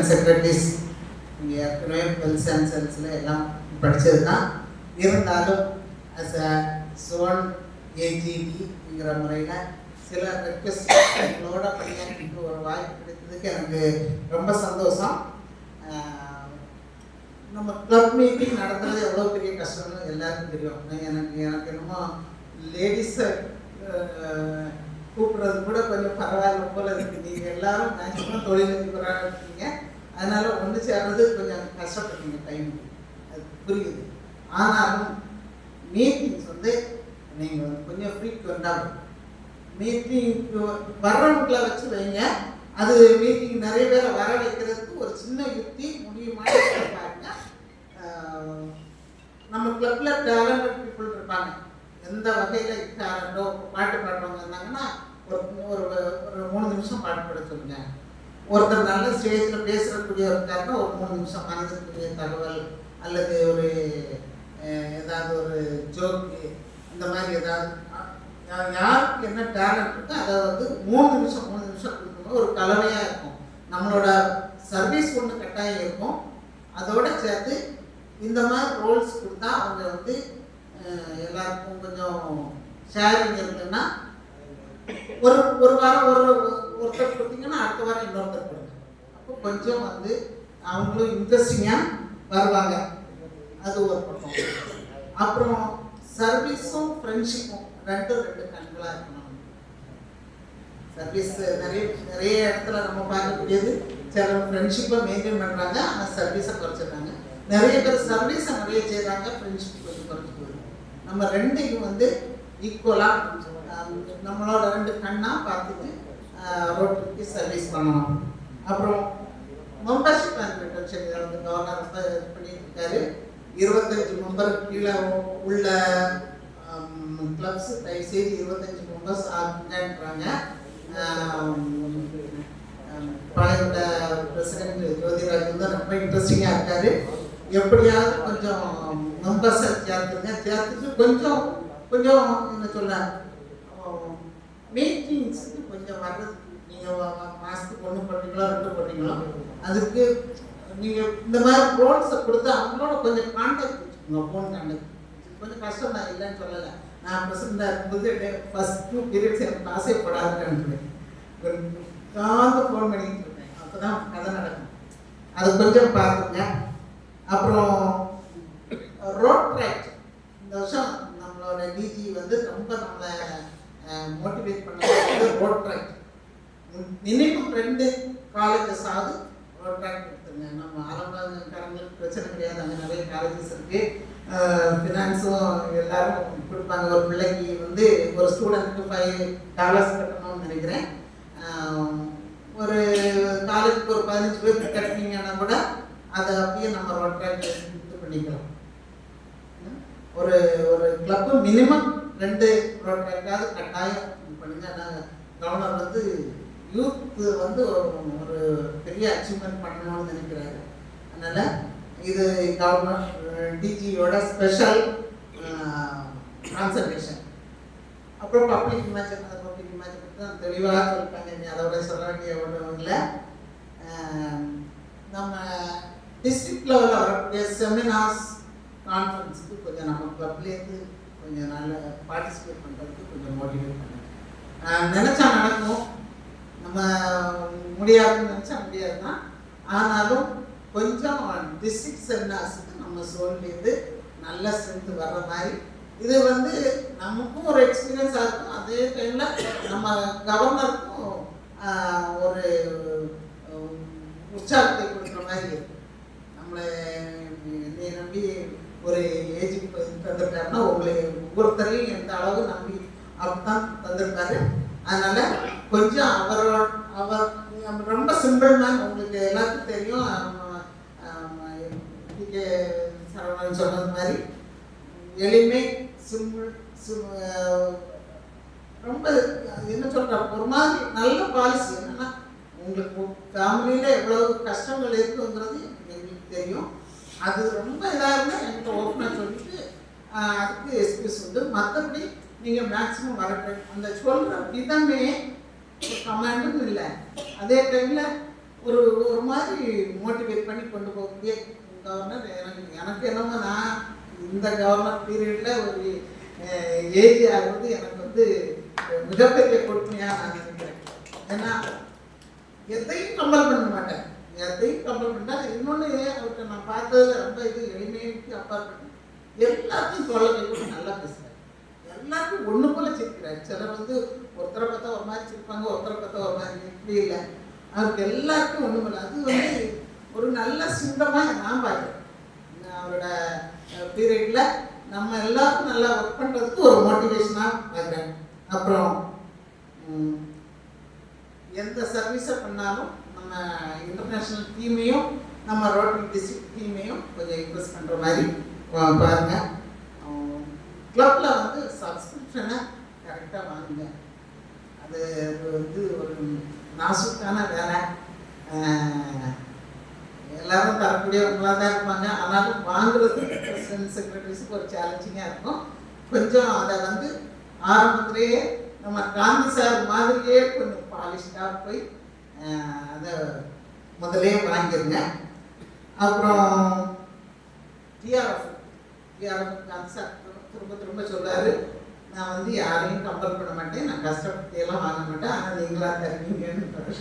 And secretaries நீங்கள் ஏற்கனவே Wells and செல்ஸில் எல்லாம் படித்தது தான். இருந்தாலும் அஸ் அ சோன் ஏஜிடிங்கிற முறையில் சில ரெக்வெஸ்ட்களோட பணியாற்றிட்டு ஒரு வாய்ப்பு கிடைத்ததுக்கு எனக்கு ரொம்ப சந்தோஷம். நம்ம கிளப் மீட்டிங் நடத்துறது எவ்வளோ பெரிய கஷ்டம்னு எல்லாருக்கும் தெரியும். எனக்கு என்னமோ லேடிஸை கூப்பிடுறது கூட கொஞ்சம் பரவாயில்ல போல இருக்குது. நீங்கள் எல்லாரும் மேக்ஸிமம் தொழிலதிபராக இருக்கீங்க, அதனால் ஒன்று சேர்றது கொஞ்சம் கஷ்டப்படுறீங்க டைம், அது புரியுது. ஆனாலும் மீட்டிங்ஸ் வந்து நீங்கள் கொஞ்சம் ஃப்ரீக்வெண்ட்டாக மீட்டிங்க்கு வர்றவங்களை வச்சு வைங்க. அது மீட்டிங் நிறைய பேரை வர வைக்கிறதுக்கு ஒரு சின்ன யுக்தி முடியுமான்னு பாருங்க. நம்ம கிளப்பில் டேலண்டட் பீப்புள் இருப்பாங்க, எந்த வகையில் டேலண்டோ பாட்டு பாடுறவங்க இருந்தாங்கன்னா ஒரு ஒரு ஒரு 3 நிமிஷம் பாட்டு பாட சொல்லுங்க. ஒருத்தர் நல்ல ஸ்டேஜில் பேசுகிறக்கூடிய இருக்காருன்னா ஒரு 3 நிமிஷம் மனதிற்குரிய தகவல் அல்லது ஒரு ஏதாவது ஒரு ஜோக்கு, இந்த மாதிரி ஏதாவது யாருக்கு என்ன டேலண்ட் இருக்கோ அதை வந்து 3 நிமிஷம் கொடுக்கணும். ஒரு கலவையாக இருக்கும். நம்மளோட சர்வீஸ் ஒன்று கட்டாயம் இருக்கும். அதோட சேர்த்து இந்த மாதிரி ரோல்ஸ் கொடுத்தா அவங்க வந்து எல்லாருக்கும் கொஞ்சம் ஷேரிங் இருக்குன்னா ஒரு வாரம் ஒருத்தர் கொடுத்தீங்கன்னா அடுத்த வாரம் இன்னொருத்தர் கொடுங்க. அப்போ கொஞ்சம் வந்து அவங்களும் இன்ட்ரெஸ்டிங்காக வருவாங்க. அது ஒரு பக்கம். அப்புறம் சர்வீஸும் ஃப்ரெண்ட்ஷிப்பும் ரெண்டு கண்களாக இருக்கணும். சர்வீஸ் நிறைய இடத்துல நம்ம பார்க்கக்கூடியது, சில ஃப்ரெண்ட்ஷிப்பை மெயின்டைன் பண்ணுறாங்க, ஆனால் சர்வீஸை குறைச்சிடுறாங்க. நிறைய பேர் சர்வீஸை நிறைய செய்கிறாங்க, ஃப்ரெண்ட்ஷிப் கொஞ்சம் குறைச்சி போகுது. நம்ம ரெண்டையும் வந்து ஈக்குவலாக நம்மளோட 2 கண்ணாக பார்த்துட்டு ரோட்டுக்கு சர்வீஸ் பண்ணணும். அப்புறம் மெம்பர்ஷிப் அண்ட் ரிட்டன்ஷன் வந்து கவர்னர் ரொம்ப இது பண்ணிட்டு இருக்காரு. 25 மெம்பர் கீழே உள்ள கிளப்ஸ் தயவுசெய்து 25 மெம்பர்ஸ் ஆகுங்கிறாங்க. பழைய பிரசிடென்ட் ஜோதிராஜ் வந்து ரொம்ப இன்ட்ரெஸ்டிங்காக இருக்காரு. எப்படியாவது கொஞ்சம் மெம்பர்ஸை சேர்த்துட்டு கொஞ்சம் என்ன சொல்ல மீட்டிங்ஸுக்கு கொஞ்சம் வர்றது. நீங்கள் மாதத்துக்கு 1 பண்ணுறீங்களோ 2 பண்ணுறீங்களோ, அதுக்கு நீங்கள் இந்த மாதிரி ரோல்ஸை கொடுத்து அவங்களோட கொஞ்சம் கான்டாக்ட் வச்சுக்கோங்க. ஃபோன் கான்டாக்ட் கொஞ்சம் கஷ்டம் தான், இல்லைன்னு சொல்லலை. நான் பிரசிடண்டாக இருக்கும்போது ஃபஸ்ட் 2 பீரியட்ஸ் எனக்கு ஆசைப்படாதுன்னு காந்து ஃபோன் பண்ணிட்டு இருக்கேன். அப்போ தான் கதை நடக்கும். அதை கொஞ்சம் பார்த்துங்க. அப்புறம் ரோட் ட்ராக் இந்த வருஷம் நம்மளோட டிஜி வந்து ரொம்ப நம்மளை மோட்டிவேட் பண்ண ரோட் ட்ராக் மினிமம் 2 காலேஜஸ் ஆகுது ரோட் ட்ராக் கொடுத்துருங்க. நம்ம ஆரம்பக்காரங்களுக்கு பிரச்சனை கிடையாது, அங்கே நிறைய காலேஜஸ் இருக்குது. ஃபினான்ஸும் எல்லாரும் கொடுப்பாங்க. ஒரு பிள்ளைக்கு வந்து ஒரு ஸ்டூடெண்ட்டுக்கு $5 கட்டணும்னு நினைக்கிறேன். ஒரு காலேஜுக்கு ஒரு 15 பேருக்கு கட்டினீங்கன்னா கூட அதை அப்படியே நம்ம ரோட் ட்ராக் இது பண்ணிக்கலாம். ஒரு கிளப்பு மினிமம் 2 ரோட் ட்ராக்காவது கட்டாயம் பண்ணுங்க. நாங்கள் கவர்னர் வந்து யூத் வந்து ஒரு பெரிய அச்சீவ்மெண்ட் பண்ணணும்னு நினைக்கிறாரு. அதனால் இது கவர்னர் டிஜியோட ஸ்பெஷல் கான்சன்ட்ரேஷன். அப்புறம் பப்ளிக் இமேஜ் பற்றி தான் தெளிவாக சொல்லிட்டாங்க. அதோட சொல்ல வேண்டிய ஒன்றும் இல்லை. நம்ம டிஸ்ட்ரிக்ட் லெவலில் வரக்கூடிய செமினார்ஸ் கான்ஃபரன்ஸுக்கு கொஞ்சம் நம்ம கிளப்லேருந்து கொஞ்சம் நல்ல பார்ட்டிசிபேட் பண்ணுறதுக்கு கொஞ்சம் மோட்டிவேட் பண்ணுங்க. நினச்சா நடக்கும், நம்ம முடியாதுன்னு நினச்சா முடியாது தான். ஆனாலும் கொஞ்சம் டிஸ்ட்ரிக்ட் செமினார்ஸுக்கு நம்ம சோன்லேருந்து நல்ல ஸ்ட்ரென்த் வர்ற மாதிரி இது வந்து நமக்கும் ஒரு எக்ஸ்பீரியன்ஸாக இருக்கும். அதே டைமில் நம்ம கவர்னருக்கும் ஒரு உற்சாகத்தை கொடுக்குற மாதிரி இருக்கும். நம்மளை என்னை நம்பி ஒரு ஏஜுக்கு தந்திருக்காருன்னா ஒவ்வொருத்தரையும் எந்த அளவு நம்பி அப்படித்தான் தந்திருக்காரு. அதனால் கொஞ்சம் அவர் ரொம்ப சிம்பிள் மேன். உங்களுக்கு எல்லாத்துக்கும் தெரியும், சரவணன் சொன்னது மாதிரி எளிமை, சிம்பிள், ரொம்ப என்ன சொல்கிற ஒரு மாதிரி நல்ல பாலிசி. என்னென்னா உங்களுக்கு ஃபேமிலியில் எவ்வளோ கஷ்டங்கள் இருக்குங்கிறது எங்களுக்கு தெரியும். அது ரொம்ப இதாக இருந்தால் என்கிட்ட ஓப்பனாக சொல்லிட்டு அதுக்கு எக்ஸ்கியூஸ் உண்டு. மற்றபடி நீங்கள் மேக்ஸிமம் வரட்டும். அந்த சொல்கிற விதமே கமாண்டும் இல்லை. அதே டைமில் ஒரு ஒரு மாதிரி மோட்டிவேட் பண்ணி கொண்டு போகக்கூடிய கவர்னர். எனக்கு என்னமோ நான் இந்த கவர்னர் பீரியடில் ஒரு ஏஜ் ஆகுறது எனக்கு வந்து மிகப்பெரிய கொடுமையாக நான் நினைக்கிறேன். ஏன்னா எதையும் கம்பல் பண்ண மாட்டேன், எதையும் கம்பல் பண்ணால். இன்னொன்று அவர்கிட்ட நான் பார்த்ததில் ரொம்ப இது எளிமைக்கு அப்பாற்பட்டு எல்லாத்தையும் தொலைக்கை கூட நல்லா பேசுகிறார். எல்லாருக்கும் ஒன்று போல சிரிக்கிறார். சிலர் வந்து ஒருத்தரை பார்த்தா ஒரு மாதிரி சிரிப்பாங்க, ஒருத்தரை பார்த்தா ஒரு மாதிரி, இப்படி இல்லை. அவருக்கு எல்லாருக்கும் ஒன்றும் இல்லை. அது வந்து ஒரு நல்ல சிந்தமாக நான் பார்க்குறேன். அவரோட பீரியடில் நம்ம எல்லாருக்கும் நல்லா ஒர்க் பண்ணுறதுக்கு ஒரு மோட்டிவேஷனாக பார்க்குறேன். அப்புறம் எந்த சர்வீஸை பண்ணாலும் நம்ம இன்டர்நேஷ்னல் டீமையும் நம்ம ரோட்டரி டிஸ்ட்ரிக்ட் டீமையும் கொஞ்சம் இம்ப்ரெஸ் பண்ணுற மாதிரி பாருங்கள். கிளப்பில் வந்து சப்ஸ்கிரிப்ஷனை கரெக்டாக வாங்குங்க. அது வந்து ஒரு நாசுக்கான வேலை. எல்லாரும் தரக்கூடியவங்களாக தான் இருப்பாங்க. ஆனாலும் வாங்குறது பிரசிடென்ட் செக்ரட்டரிஸுக்கு ஒரு சேலஞ்சிங்காக இருக்கும். கொஞ்சம் அதை வந்து ஆரம்பத்திலேயே நம்ம காந்தி சார் மாதிரியே கொஞ்சம் பாலிஷ்டாக போய் அதை முதலே வாங்கிடுங்க. அப்புறம் டிஆர்எஃப் காந்தி சார் திரும்ப திரும்ப சொல்கிறாரு, நான் வந்து யாரையும் கம்பல் பண்ண மாட்டேன், நான் கஷ்டப்பட்டெல்லாம் வாங்க மாட்டேன், ஆனால் நீங்களாக தருவீங்கன்னு.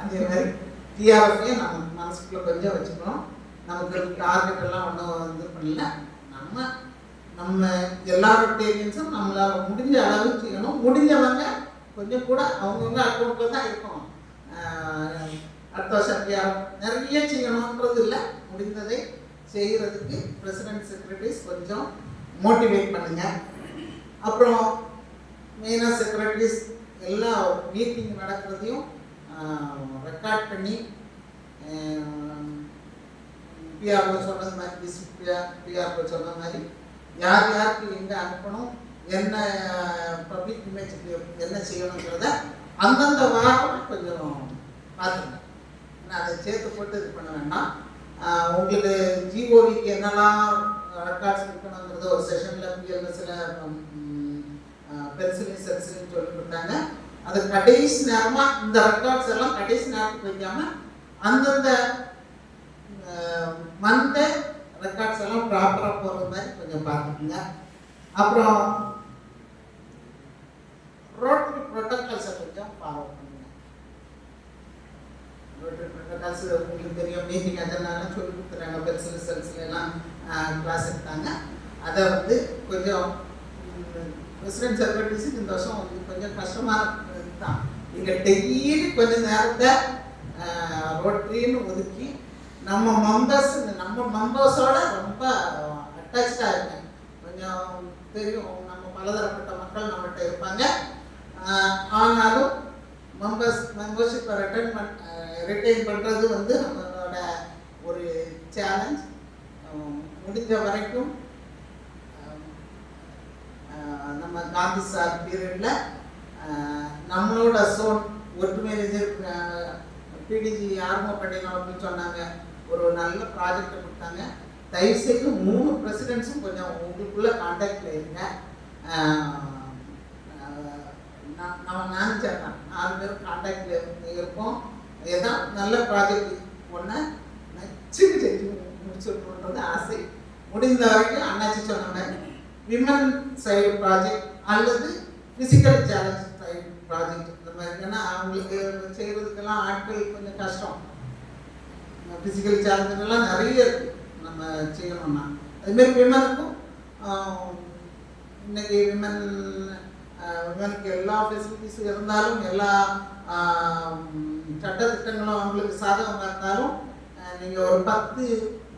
அதே மாதிரி டிஆர்எஃப்லையும் நம்ம மனசுக்குள்ளே கொஞ்சம் வச்சுக்கணும். நமக்கு டார்கெட் எல்லாம் ஒன்றும் இது பண்ணல. நம்ம எல்லா ரொட்டேரியன்ஸும் நம்மளால் முடிஞ்ச அளவு செய்யணும். முடிஞ்சவங்க கொஞ்சம் கூட அவங்கவுங்க அக்கௌண்ட்டில் தான் இருக்கும். அடுத்த வருஷம் நிறைய செய்யணுன்றது இல்லை, முடிந்ததை செய்கிறதுக்கு பிரசிடென்ட் செக்ரட்டரிஸ் கொஞ்சம் மோட்டிவேட் பண்ணுங்க. அப்புறம் மெயினாக செக்ரட்டரிஸ் எல்லா மீட்டிங் நடக்கிறதையும் ரெக்கார்ட் பண்ணி பிஆர்ஓ சொன்னது மாதிரி, டிஸ்ட்ரிக்ட் பிஆர்ஓ சொன்ன மாதிரி யார் யாருக்கு எங்கே அனுப்பணும், என்ன பப்ளிக் இமேஜுக்கு என்ன செய்யணுங்கிறத அந்தந்த வாரம் கொஞ்சம் பார்த்துங்க. ஏன்னா அதை சேர்த்து போட்டு இது பண்ண வேண்டாம். உங்களுக்கு ஜிஓவிக்கு என்னெல்லாம் ரெக்கார்ட்ஸ் இருக்கணுங்கிறத ஒரு செஷனில் பிஎல்எஸில் பென்சிலின் சென்சிலின்னு சொல்லி கொடுத்தாங்க. அது கடைசி நேரமாக இந்த ரெக்கார்ட்ஸ் எல்லாம் கடைசி நேரத்துக்கு வைக்காமல் அந்தந்த மந்த் ரெக்கார்ட்ஸ் எல்லாம் ப்ராப்பராக போகிற மாதிரி கொஞ்சம் பார்த்துக்குங்க. அப்புறம் ரோட்டரி ப்ரோட்டோகால்ஸை கொஞ்சம் ஃபாலோ பண்ணுங்க. ரோட்டரி ப்ரோட்டோகால்ஸ் உங்களுக்கு தெரியும், மீட்டிங் அதனால சொல்லி கொடுத்துறாங்க. பென்சில் செல்ஸ்லாம் கிளாஸ் எடுத்தாங்க. அதை வந்து கொஞ்சம் பிரசிடென்ட் செக்ரட்டரிஸுக்கு இந்த வருஷம் வந்து கொஞ்சம் கஷ்டமாக தான். நீங்கள் டெய்லி கொஞ்சம் நேரத்தை ரோட்டரின்னு ஒதுக்கி நம்ம மெம்பர்ஸோட ரொம்ப அட்டாச்சாக இருக்கேன். கொஞ்சம் தெரியும், நம்ம பலதரப்பட்ட மக்கள் நம்மகிட்ட இருப்பாங்க. ஆனாலும் மெம்பர்ஷிப்பை ரிட்டைன் பண்ணுறது வந்து நம்மளோட ஒரு சேலஞ்ச். முடிஞ்ச வரைக்கும் நம்ம காந்தி சார் பீரியடில் நம்மளோட சோன் ஒற்றுமை பிடிஜி ஆரம்பம் பண்ணிடணும் அப்படின்னு சொன்னாங்க. ஒரு நல்ல ப்ராஜெக்டை கொடுத்தாங்க. தயவுசெய்து 3 பிரசிடென்ட்ஸும் கொஞ்சம் உங்களுக்குள்ள கான்டாக்டில் இருங்க. நம்ம நினச்சேன் 4 பேரும் கான்டாக்டில் இருப்போம். ஏதாவது நல்ல ப்ராஜெக்ட் ஒன்று நச்சுக்கு செஞ்சு முடிச்சுன்றது ஆசை. முடிந்த வரைக்கும் அண்ணாச்சி சொன்னாங்க விமன் சைடு ப்ராஜெக்ட் அல்லது ஃபிசிக்கல் சேலஞ்ச் சைடு ப்ராஜெக்ட் இந்த மாதிரி. ஏன்னா அவங்களுக்கு செய்கிறதுக்கெல்லாம் ஆட்கள் கொஞ்சம் கஷ்டம். ஃபிசிக்கல் சேலஞ்செல்லாம் நிறைய இருக்குது நம்ம செய்யணும்னா. அதுமாரி விமனுக்கும் இன்றைக்கி விமனுக்கு எல்லா ஃபெசிலிட்டிஸும் இருந்தாலும் எல்லா சட்டத்திட்டங்களும் அவங்களுக்கு சாதகமாக இருந்தாலும் நீங்கள் ஒரு 10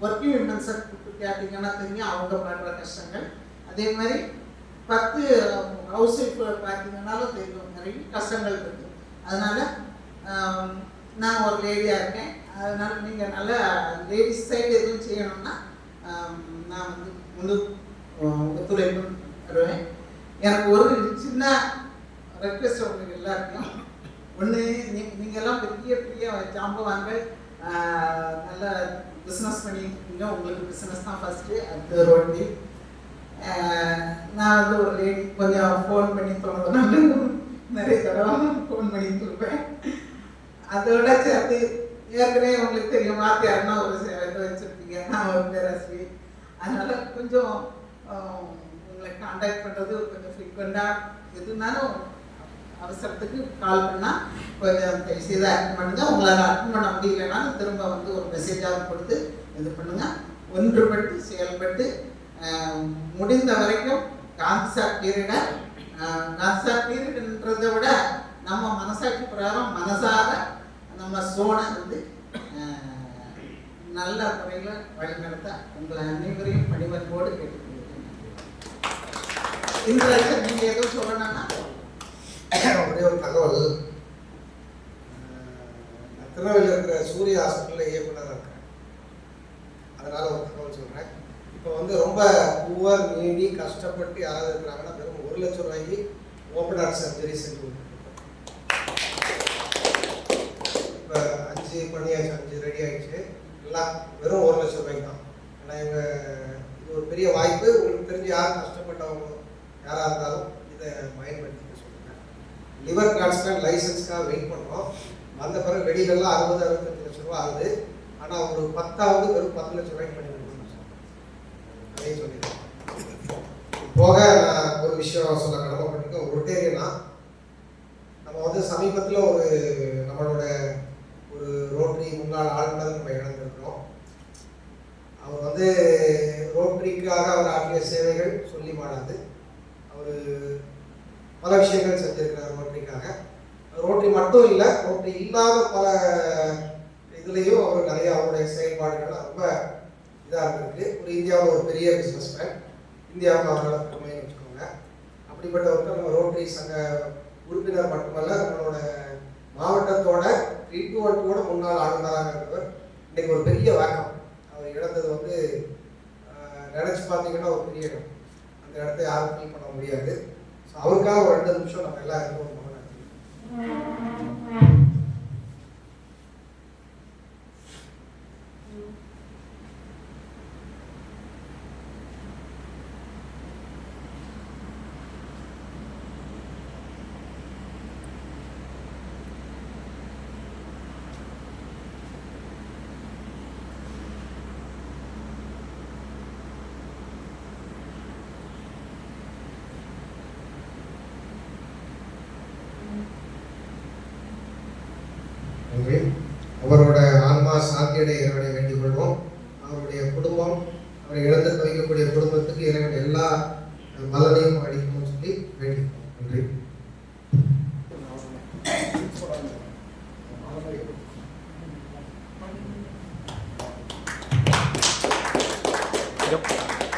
ஒர்க்கிங் விமன்ஸை கேட்டிங்கன்னா தெரியும் அவங்க பண்ணுற கஷ்டங்கள். அதே மாதிரி 10 ஹவுஸ் ஒய்ஃப் பார்த்தீங்கன்னாலும் தெரியும் நிறைய கஷ்டங்கள் இருக்குது. அதனால் நான் ஒரு லேடியாக இருக்கேன். அதனால் நீங்கள் நல்ல லேடிஸ் சைடு எதுவும் செய்யணும்னா நான் வந்து முழு ஒத்துழைப்பு தருவேன். எனக்கு ஒரு சின்ன ரெக்வெஸ்ட் உங்களுக்கு எல்லாருக்கும். ஒன்று, நீங்கள்லாம் பெரிய பெரிய ஜாம்பவான்கள், நல்ல பிஸ்னஸ் பண்ணியிருக்கீங்க. உங்களுக்கு பிஸ்னஸ் தான் ஃபஸ்ட்டு, அடுத்து ரோட்டி. நான் வந்து ஒரு லேடி கொஞ்சம் ஃபோன் பண்ணி தோணுதுனால நிறைய தடவை ஃபோன் பண்ணிட்டு இருப்பேன். அதோட சேர்த்து ஏற்கனவே உங்களுக்கு தெரியும் வாத்தியார்னா ஒரு இது வச்சுருப்பீங்க, நான் ஒரு பேராசிரியர். அதனால் கொஞ்சம் உங்களை காண்டாக்ட் பண்ணுறது கொஞ்சம் ஃப்ரீக்வெண்ட்டாக எதுனாலும் அவசரத்துக்கு கால் பண்ணால் கொஞ்சம் செய்து அட்டன் பண்ணுங்கள். உங்களால் அட்டன் பண்ண முடியலைனாலும் திரும்ப வந்து ஒரு மெசேஜாக கொடுத்து இது பண்ணுங்கள். ஒன்றுபட்டு செயல்பட்டு முடிந்த வரைக்கும் காந்தி பீரியடை காந்தி பீரியட்ன்றதை விட நம்ம மனசாட்சி பிரகாரம் மனசார நம்ம சோனை வந்து நல்ல முறையில் வழிநடத்த உங்களை அனைவரையும் பணிவன்போடு கேட்டுக்கொள்கிறேன். இந்த நீங்கள் எதுவும் சொல்லணும்னா ஒரே ஒரு தகவல். நான் திருநெல்வேலியில் இருக்கிற சூரிய ஹாஸ்பிட்டலில் இயக்குனராக இருக்கிறேன். அதனால் ஒரு தகவல் சொல்கிறேன். இப்போ வந்து ரொம்ப புவர் நீடி கஷ்டப்பட்டு யாராவது இருக்கிறாங்கன்னா வெறும் 1 லட்சம் ரூபாய்க்கு ஓப்பன் ஹார்ட் சர்ஜரி செஞ்சு கொடுத்துருக்கோம். இப்போ 5 பண்ணியாச்சு, 5 ரெடி ஆகிடுச்சு. எல்லாம் வெறும் 1 லட்சம் ரூபாய்க்கு தான். ஏன்னா இது ஒரு பெரிய வாய்ப்பு. உங்களுக்கு தெரிஞ்சு யார் கஷ்டப்பட்டவங்க யாராக இருந்தாலும் இதை பயன்படுத்திக்க சொல்லுங்கள். லிவர் டிரான்ஸ்பிளான்ட் லைசன்ஸ்க்காக வெயிட் பண்ணுறோம். வந்த பிறகு வெளியிலலாம் 60-65 லட்சம் ரூபா ஆகுது. ஆனால் ஒரு 10வது வெறும் 10 லட்சம் ரூபாய்க்கு பண்ணி கொடுக்கணும் அதையும் சொல்லிடுறேன். போக நான் ஒரு விஷயம் சொல்ல கடமைப்பட்டிருக்கேன். ஒரு ரொட்டேரியனா நம்ம வந்து சமீபத்தில் நம்மளோட ஒரு ரோட்டரி முன்னாள் ஆளுநர் நம்ம இழந்திருக்கிறோம். அவர் வந்து ரோட்டரிக்காக அவர் ஆற்றிய சேவைகள் சொல்லி மாடாது. அவர் பல விஷயங்கள் செஞ்சிருக்கிறார் ரோட்டரிக்காக. ரோட்டரி மட்டும் இல்லை, ரோட்டரி இல்லாத பல இதுலேயும் அவர் நிறைய அவருடைய செயல்பாடுகள் ரொம்ப இதாக இருந்திருக்கு. ஒரு இந்தியாவில் ஒரு பெரிய பிஸ்னஸ் மேன், இந்தியாவுக்கு அவரால் பெருமைன்னு வச்சுக்கோங்க. அப்படிப்பட்ட ஒருத்தர் நம்ம ரோட்டரி சங்க உறுப்பினர் மட்டுமல்ல, நம்மளோட மாவட்டத்தோட 3-2-1 முன்னாள் ஆளுநராக இருக்கிறவர். இன்றைக்கி ஒரு பெரிய வாக்கம். அவர் இழந்தது வந்து நினச்சி பார்த்தீங்கன்னா ஒரு பெரிய இடம். அந்த இடத்த யாரும் ஃபீல் பண்ண முடியாது. ஸோ அவருக்காக ஒரு 2 நிமிஷம் நம்ம எல்லாம் இருக்கோம். அவரோட ஆன்மா சாந்தியடை இறைவனை வேண்டிக் கொள்வோம். அவருடைய குடும்பம், அவரை இழந்து வைக்கக்கூடிய குடும்பத்துக்கு இறைவன் எல்லா பலனையும் அளிக்கணும்னு சொல்லி வேண்டிக்கிறோம். நன்றி.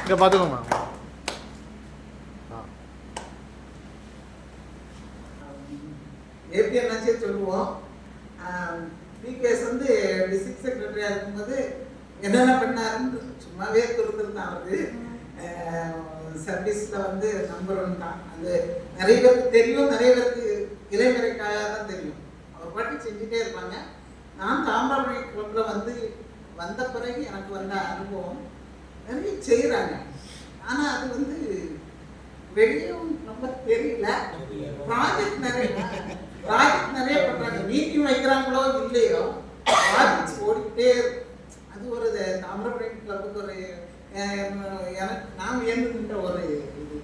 இங்கே பார்த்துக்கோங்க. எப்படி என்னாச்சே சொல்லுவோம். பிகேஎஸ் வந்து டிஸ்ட்ரிக்ட் செக்ரட்டரியாக இருக்கும்போது என்னென்ன பண்ணாருன்னு சும்மாவே கொடுத்துருந்தான். அவருக்கு சர்வீஸில் வந்து நம்பர் 1 தான். அது நிறைய பேருக்கு தெரியும், நிறைய பேருக்கு இளைஞரைக்காக தான் தெரியும். அவர் பாட்டி செஞ்சுட்டே இருப்பாங்க. நான் தாமிரபரணி கிளப்பில் வந்து வந்த பிறகு எனக்கு வந்த அனுபவம் நிறைய செய்கிறாங்க. ஆனால் அது வந்து வெளியும் ரொம்ப தெரியல. ப்ராஜெக்ட் நிறைய பண்ணுறாங்க. மீட்டிங் வைக்கிறாங்களோ இல்லையோ ப்ராஜெக்ட்ஸ் ஓடிக்கிட்டே இருக்கும். அது ஒரு தாமிரபரணி கிளப்புக்கு ஒரு எனக்கு நான் வியந்துகின்ற ஒரு இது.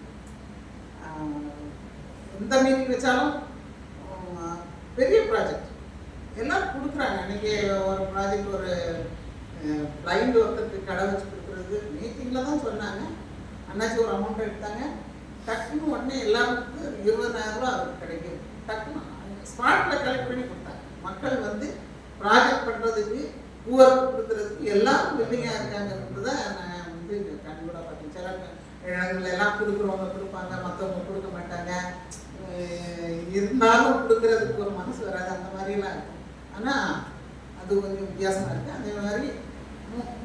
எந்த மீட்டிங் வச்சாலும் பெரிய ப்ராஜெக்ட் எல்லாம் கொடுக்குறாங்க. அன்றைக்கி ஒரு ப்ராஜெக்ட் ஒரு பிளைண்ட் ஒருத்தருக்கு கடை வச்சு கொடுக்குறது மீட்டிங்கில் தான் சொன்னாங்க. அண்ணாச்சி ஒரு அமௌண்ட் எடுத்தாங்க. டக்குன்னு உடனே எல்லாருக்கும் 20,000 ரூபா அவருக்கு கிடைக்கும். டக்குன்னு ஸ்மார்ட்டில் கலெக்ட் பண்ணி கொடுத்தாங்க. மக்கள் வந்து ப்ராஜெக்ட் பண்ணுறதுக்கு பூவருக்கு கொடுக்குறதுக்கு எல்லாரும் வில்லிங்காக இருக்காங்கன்றதை நான் வந்து கண்கூட பார்த்தேன். சில இடங்கள்ல எல்லாம் கொடுக்குறவங்க கொடுப்பாங்க, மற்றவங்க கொடுக்க மாட்டாங்க. இருந்தாலும் கொடுக்குறதுக்கு ஒரு மனசு வராது. அந்த மாதிரிலாம் இருக்கும். ஆனால் அது கொஞ்சம் வித்தியாசமாக இருக்குது. அதே மாதிரி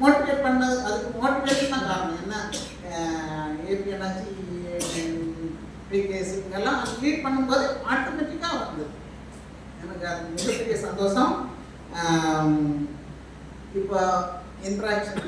மோட்டிவேட் பண்ணது, அதுக்கு மோட்டிவேஷன் தான் காரணம். என்ன ஏபி என்னாச்சு பிகேஎஸ் இதெல்லாம் லீட் பண்ணும்போது ஆட்டோமேட்டிக்காக வந்தது. எனக்கு அது மிகப்பெரிய சந்தோஷம். இப்போ இன்ட்ராக்ஷன்